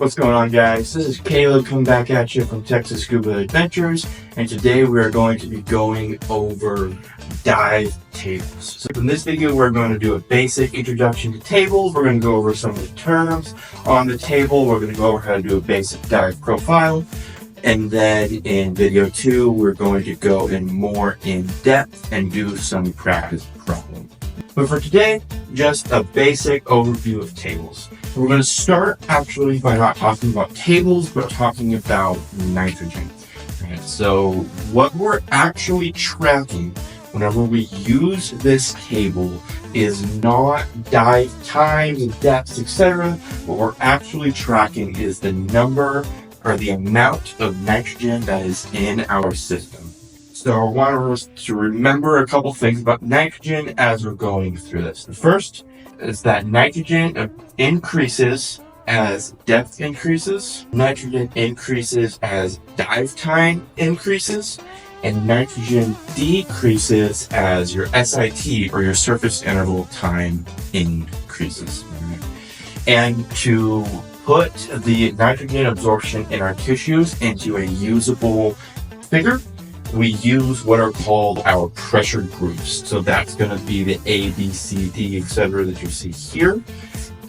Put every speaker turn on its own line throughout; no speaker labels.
What's going on, guys? This is Caleb coming back at you from Texas Scuba Adventures, and today we are going to be going over dive tables. So in this video we're going to do a basic introduction to tables. We're going to go over some of the terms on the table. We're going to go over how to do a basic dive profile, and then in video 2 we're going to go in more in depth and do some practice problems. But for today, just a basic overview of tables. We're going to start actually by not talking about tables, but talking about nitrogen. Right? So what we're actually tracking whenever we use this table is not dive times, depths, etc. What we're actually tracking is the number or the amount of nitrogen that is in our system. So I want us to remember a couple things about nitrogen as we're going through this. The first is that nitrogen increases as depth increases, nitrogen increases as dive time increases, and nitrogen decreases as your SIT or your surface interval time increases. And to put the nitrogen absorption in our tissues into a usable figure, we use what are called our pressure groups. So that's going to be the A, B, C, D, etc. that you see here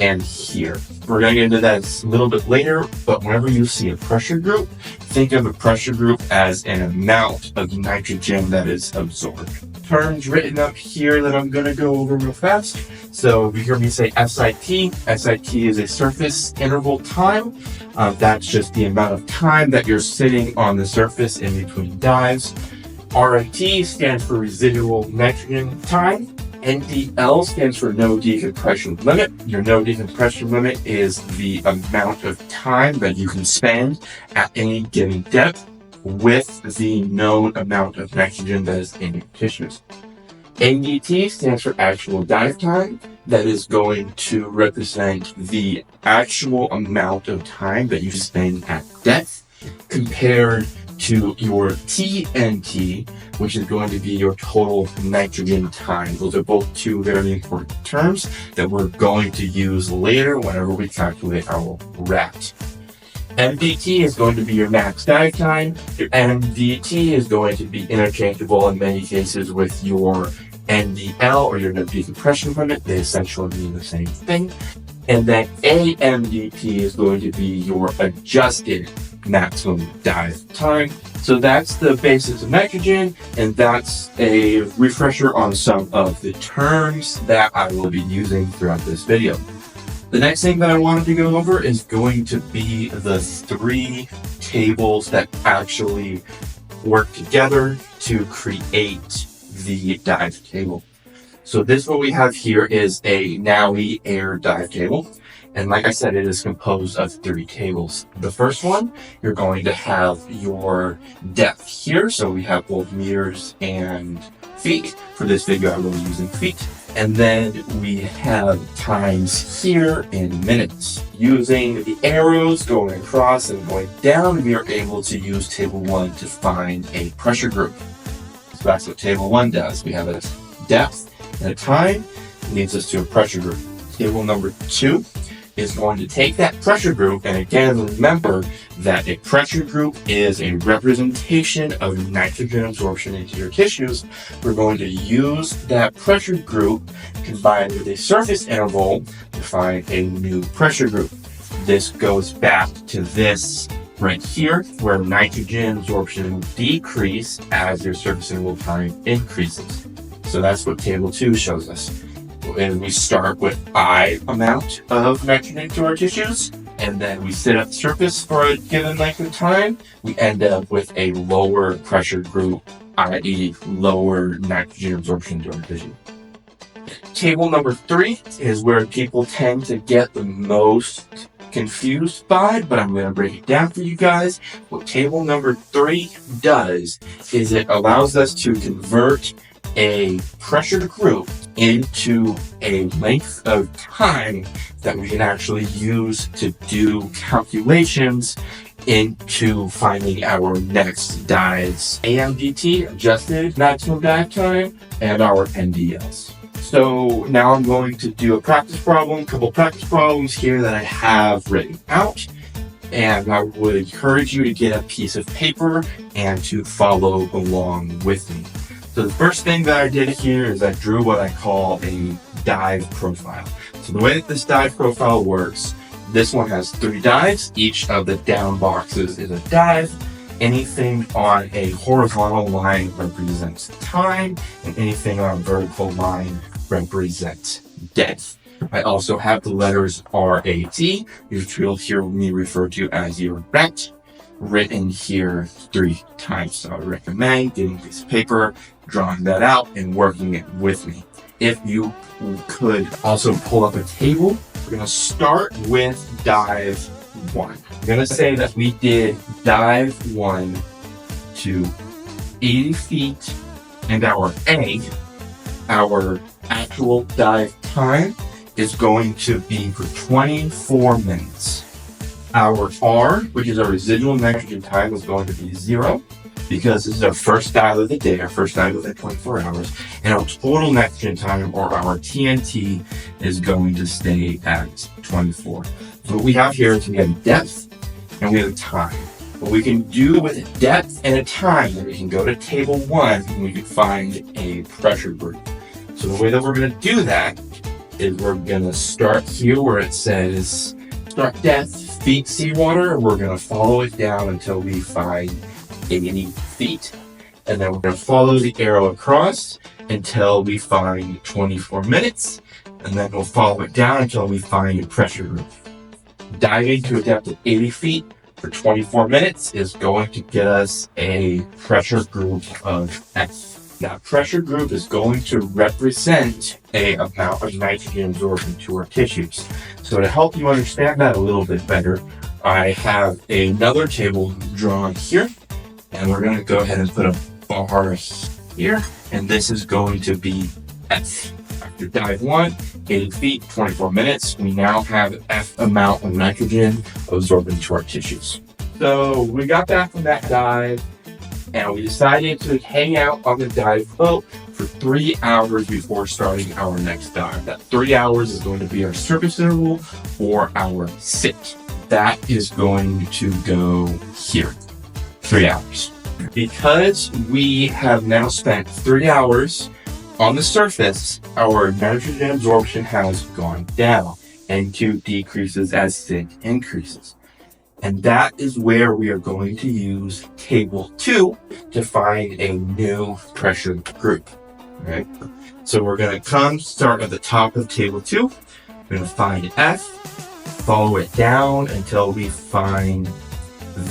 and here. We're going to get into that a little bit later, but whenever you see a pressure group, think of a pressure group as an amount of nitrogen that is absorbed. Terms written up here that I'm going to go over real fast. So you hear me say SIT. SIT is a surface interval time. That's just the amount of time that you're sitting on the surface in between dives. RIT stands for residual nitrogen time. NDL stands for no decompression limit. Your no decompression limit is the amount of time that you can spend at any given depth with the known amount of nitrogen that is in your tissues. ADT stands for actual dive time. That is going to represent the actual amount of time that you spend at depth compared to your TNT, which is going to be your total nitrogen time. Those are both two very important terms that we're going to use later whenever we calculate our RAT. MDT is going to be your max dive time. Your MDT is going to be interchangeable in many cases with your NDL or your no decompression limit. They essentially mean the same thing. And then AMDT is going to be your adjusted maximum dive time. So that's the basics of nitrogen, and that's a refresher on some of the terms that I will be using throughout this video. The next thing that I wanted to go over is going to be the 3 tables that actually work together to create the dive table. So this what we have here is a NAUI air dive table. And like I said, it is composed of 3 tables. The first one, you're going to have your depth here. So we have both meters and feet. For this video, I will be using feet. And then we have times here in minutes. Using the arrows going across and going down, we are able to use table 1 to find a pressure group. So that's what table 1 does. We have a depth and a time. It leads us to a pressure group. Table number 2 is going to take that pressure group, and again, remember that a pressure group is a representation of nitrogen absorption into your tissues. We're going to use that pressure group combined with a surface interval to find a new pressure group. This goes back to this right here, where nitrogen absorption will decrease as your surface interval time increases. So that's what table 2 shows us. And we start with I amount of nitrogen to our tissues, and then we sit at the surface for a given length of time. We end up with a lower pressure group, i.e. lower nitrogen absorption to our tissue. Table number 3 is where people tend to get the most confused by, but I'm going to break it down for you guys. What table number 3 does is it allows us to convert a pressure group into a length of time that we can actually use to do calculations into finding our next dives. AMDT, adjusted maximum dive time, and our NDLs. So now I'm going to do a practice problem, a couple practice problems here that I have written out. And I would encourage you to get a piece of paper and to follow along with me. So the first thing that I did here is I drew what I call a dive profile. So the way that this dive profile works, this one has 3 dives. Each of the down boxes is a dive. Anything on a horizontal line represents time, and anything on a vertical line represents depth. I also have the letters RAT, which you'll hear me refer to as your RAT, written here 3 times. So I would recommend getting a piece of paper, drawing that out, and working it with me. If you could also pull up a table, we're going to start with dive 1. I'm going to say that we did dive 1 to 80 feet, and our A, our actual dive time, is going to be for 24 minutes. Our R, which is our residual nitrogen time, is going to be 0 because this is our first dive of the day, our first dive within 24 hours. And our total nitrogen time, or our TNT, is going to stay at 24. So what we have here is we have depth and we have time. What we can do with a depth and a time, we can go to table 1 and we can find a pressure group. So the way that we're going to do that is we're going to start here where it says start depth, feet seawater, and we're going to follow it down until we find 80 feet. And then we're going to follow the arrow across until we find 24 minutes. And then we'll follow it down until we find a pressure group. Diving to a depth of 80 feet for 24 minutes is going to get us a pressure group of F. That pressure group is going to represent an amount of nitrogen absorbed into our tissues. So to help you understand that a little bit better, I have another table drawn here, and we're going to go ahead and put a bar here, and this is going to be F. After dive 1, 80 feet, 24 minutes, we now have F amount of nitrogen absorbed into our tissues. So we got back from that dive, and we decided to hang out on the dive boat for 3 hours before starting our next dive. That 3 hours is going to be our surface interval or our sit. That is going to go here, 3 hours. Because we have now spent 3 hours on the surface, our nitrogen absorption has gone down. N2 decreases as sit increases. And that is where we are going to use table 2 to find a new pressure group. Right? So we're going to start at the top of table 2. We're going to find F, follow it down until we find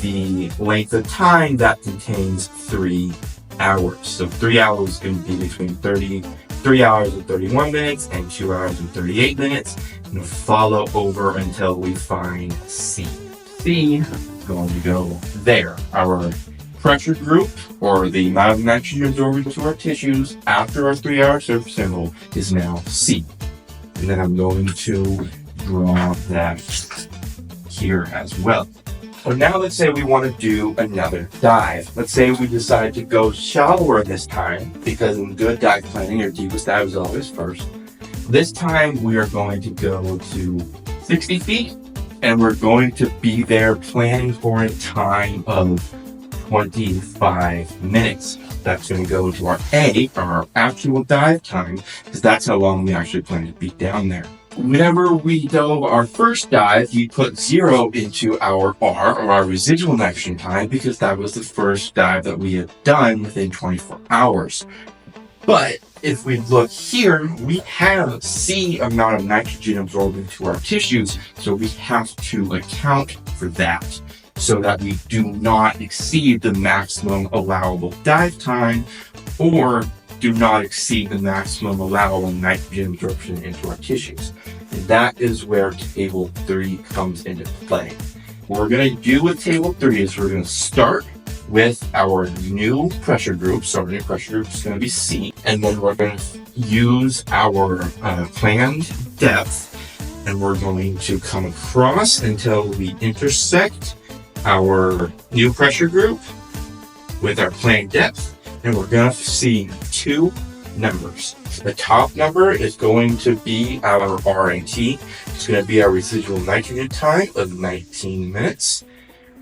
the length of time that contains 3 hours. So 3 hours is going to be between 3 hours and 31 minutes and 2 hours and 38 minutes. And follow over until we find C. C is going to go there. Our pressure group, or the amount of nitrogen absorbed into our tissues after our 3-hour surface interval, is now C. And then I'm going to draw that here as well. So now let's say we want to do another dive. Let's say we decide to go shallower this time, because in good dive planning, your deepest dive is always first. This time we are going to go to 60 feet, and we're going to be there planning for a time of 25 minutes. That's going to go to our A, our actual dive time, because that's how long we actually plan to be down there. Whenever we dove our first dive, we put 0 into our R, or our residual nitrogen time, because that was the first dive that we had done within 24 hours. But if we look here, we have C amount of nitrogen absorbed into our tissues, so we have to account for that so that we do not exceed the maximum allowable dive time or do not exceed the maximum allowable nitrogen absorption into our tissues. And that is where table 3 comes into play. What we're going to do with table 3 is we're going to start with our new pressure group. So our new pressure group is going to be C. And then we're going to use our planned depth, and we're going to come across until we intersect our new pressure group with our planned depth. And we're going to see 2 numbers. The top number is going to be our RAT. It's going to be our residual nitrogen time of 19 minutes.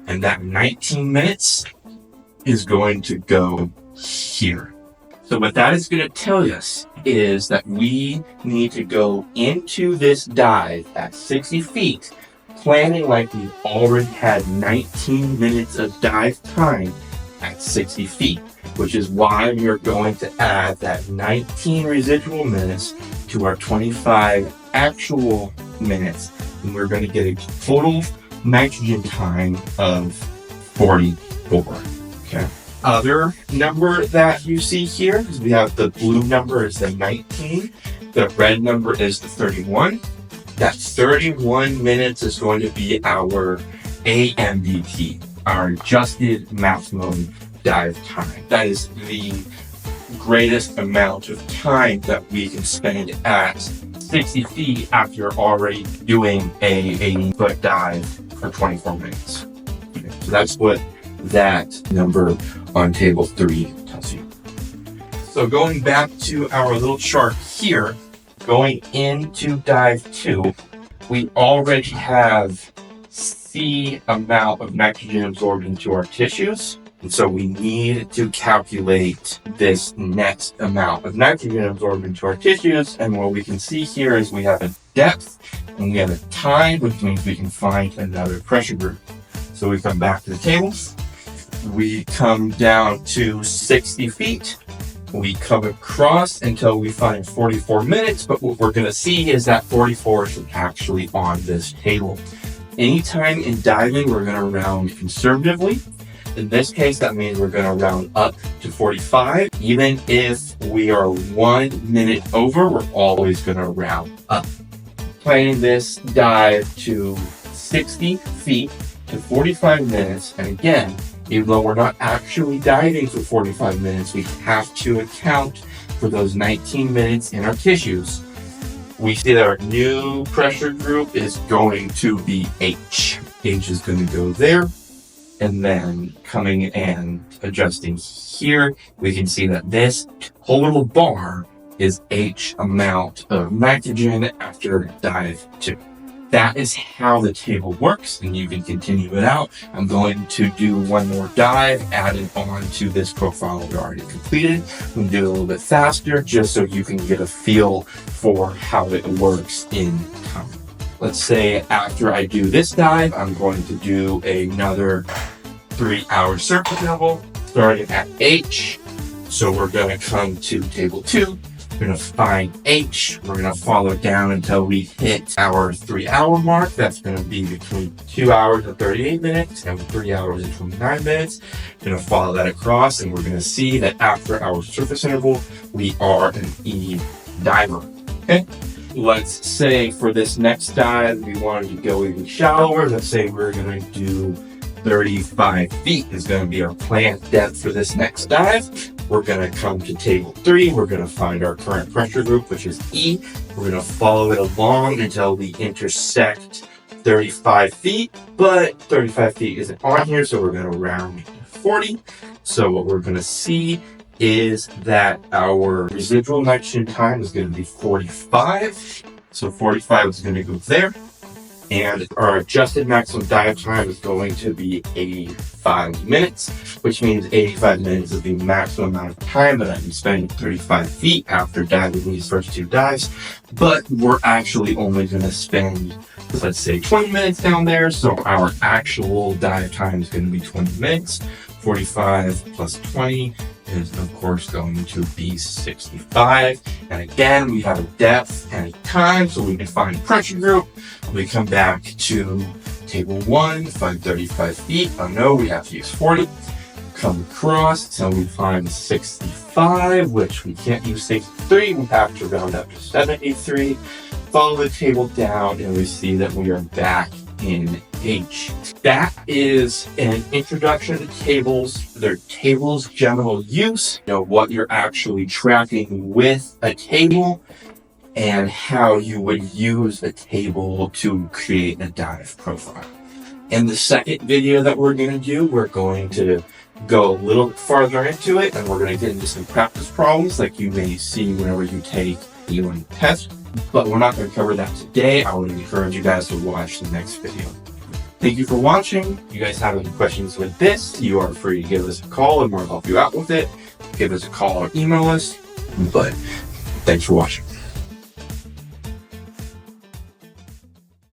And that 19 minutes is going to go here. So what that is going to tell us is that we need to go into this dive at 60 feet, planning like we've already had 19 minutes of dive time at 60 feet, which is why we are going to add that 19 residual minutes to our 25 actual minutes, and we're going to get a total nitrogen time of 44. Okay. Other number that you see here is we have the blue number is the 19, the red number is the 31. That 31 minutes is going to be our AMDT, our adjusted maximum dive time. That is the greatest amount of time that we can spend at 60 feet after already doing a 80-foot dive for 24 minutes. Okay, so that's what that number on table 3 tells you. So going back to our little chart here, going into dive 2, we already have C amount of nitrogen absorbed into our tissues. And so we need to calculate this next amount of nitrogen absorbed into our tissues. And what we can see here is we have a depth and we have a time, which means we can find another pressure group. So we come back to the tables. We come down to 60 feet. We come across until we find 44 minutes. But what we're going to see is that 44 is actually on this table. Anytime in diving, we're going to round conservatively. In this case, that means we're going to round up to 45. Even if we are 1 minute over, we're always going to round up. Planning this dive to 60 feet to 45 minutes. And again, even though we're not actually diving for 45 minutes, we have to account for those 19 minutes in our tissues. We see that our new pressure group is going to be H. H is going to go there. And then coming and adjusting here, we can see that this whole little bar is H amount of nitrogen after dive 2. That is how the table works, and you can continue it out. I'm going to do one more dive added on to this profile we already completed. I'm going to do it a little bit faster just so you can get a feel for how it works in time. Let's say after I do this dive, I'm going to do another 3-hour surface interval starting at H. So we're going to come to table 2. We're going to find H. We're going to follow down until we hit our 3-hour mark. That's going to be between 2 hours and 38 minutes and 3 hours and 29 minutes. We're going to follow that across, and we're going to see that after our surface interval, we are an E diver. Okay. Let's say for this next dive, we wanted to go even shallower. Let's say we're going to do 35 feet is going to be our planned depth for this next dive. We're going to come to table 3. We're going to find our current pressure group, which is E. We're going to follow it along until we intersect 35 feet, but 35 feet isn't on here, so we're going to round to 40. So what we're going to see is that our residual nitrogen time is going to be 45. So 45 is going to go there. And our adjusted maximum dive time is going to be 85 minutes, which means 85 minutes is the maximum amount of time that I can spend 35 feet after diving these first 2 dives. But we're actually only going to spend, let's say, 20 minutes down there. So our actual dive time is going to be 20 minutes. 45 plus 20 is, of course, going to be 65. And again, we have a depth and a time, so we can find pressure group. We come back to table 1, find 35 feet. Oh no, we have to use 40. Come across until we find 65, which we can't use 63. We have to round up to 73. Follow the table down, and we see that we are back in H. That is an introduction to tables, their tables general use, what you're actually tracking with a table, and how you would use a table to create a dive profile. In the second video that we're going to do, we're going to go a little bit farther into it, and we're going to get into some practice problems like you may see whenever you take the NAUI test. But we're not going to cover that today. I would encourage you guys to watch the next video. Thank you for watching. If you guys have any questions with this, you are free to give us a call and we'll help you out with it. Give us a call or email us. But thanks for watching.